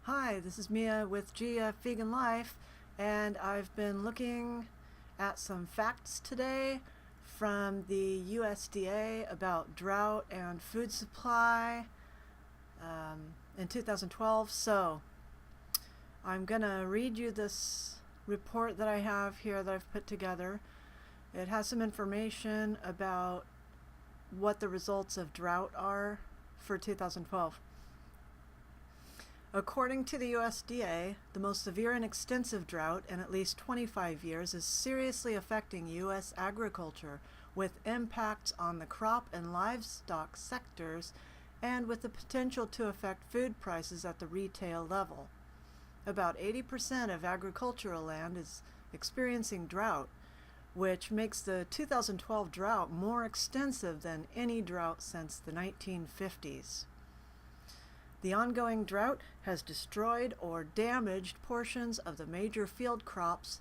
Hi, this is Mia with GF Vegan Life, and I've been looking at some facts today from the USDA about drought and food supply in 2012. So I'm gonna read you this report that I have here that I've put together. It has some information about what the results of drought are for 2012. According to the USDA, the most severe and extensive drought in at least 25 years is seriously affecting U.S. agriculture, with impacts on the crop and livestock sectors and with the potential to affect food prices at the retail level. About 80% of agricultural land is experiencing drought, which makes the 2012 drought more extensive than any drought since the 1950s. The ongoing drought has destroyed or damaged portions of the major field crops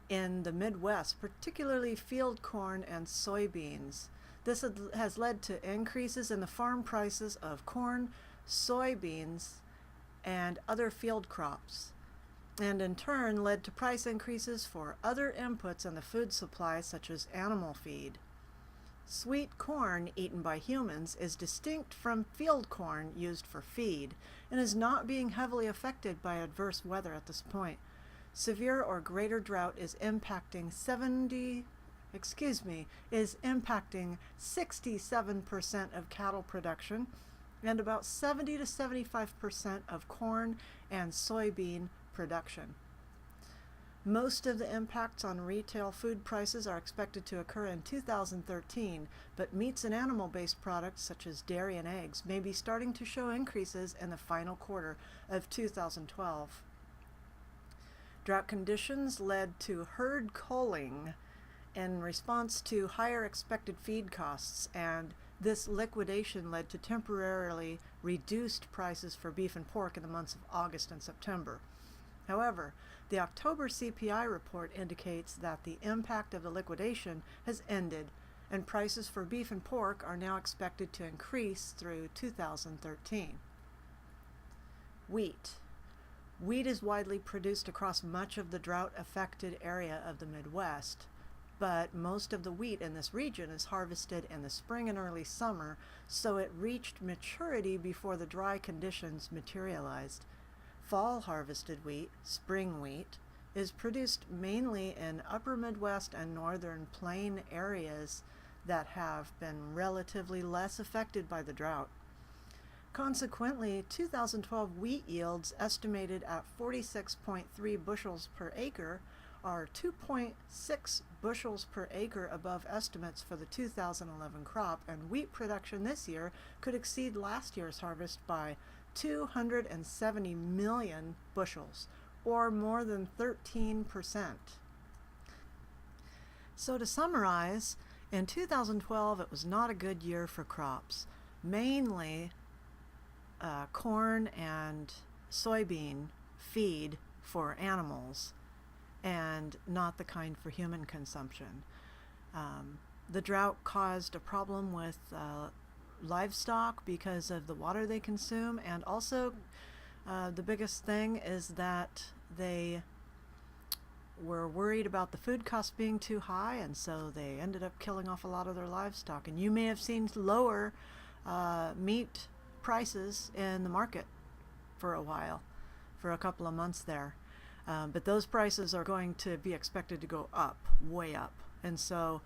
in the Midwest, particularly field corn and soybeans. This has led to increases in the farm prices of corn, soybeans, and other field crops, and in turn led to price increases for other inputs in the food supply, such as animal feed. Sweet corn eaten by humans is distinct from field corn used for feed and is not being heavily affected by adverse weather at this point. Severe or greater drought is impacting 67% of cattle production and about 70 to 75% of corn and soybean production. Most of the impacts on retail food prices are expected to occur in 2013, but meats and animal-based products such as dairy and eggs may be starting to show increases in the final quarter of 2012. Drought conditions led to herd culling in response to higher expected feed costs, and this liquidation led to temporarily reduced prices for beef and pork in the months of August and September. However, the October CPI report indicates that the impact of the liquidation has ended, and prices for beef and pork are now expected to increase through 2013. Wheat. Wheat is widely produced across much of the drought-affected area of the Midwest, but most of the wheat in this region is harvested in the spring and early summer, so it reached maturity before the dry conditions materialized. Fall harvested wheat, spring wheat, is produced mainly in upper Midwest and northern plain areas that have been relatively less affected by the drought. Consequently, 2012 wheat yields estimated at 46.3 bushels per acre are 2.6 bushels per acre above estimates for the 2011 crop, and wheat production this year could exceed last year's harvest by 270 million bushels, or more than 13%. So to summarize, in 2012 it was not a good year for crops, mainly corn and soybean feed for animals, and not the kind for human consumption. The drought caused a problem with livestock because of the water they consume, and also the biggest thing is that they were worried about the food costs being too high, and so they ended up killing off a lot of their livestock. And you may have seen lower meat prices in the market for a while, for a couple of months there, but those prices are going to be expected to go up, way up. And so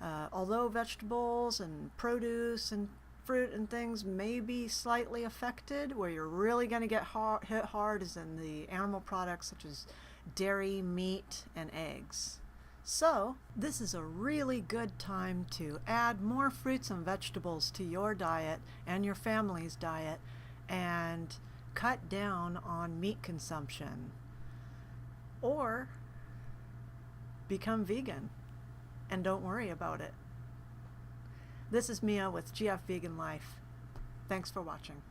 although vegetables and produce and fruit and things may be slightly affected, where you're really going to get hit hard is in the animal products such as dairy, meat, and eggs. So this is a really good time to add more fruits and vegetables to your diet and your family's diet, and cut down on meat consumption, or become vegan and don't worry about it. This is Mia with GF Vegan Life. Thanks for watching.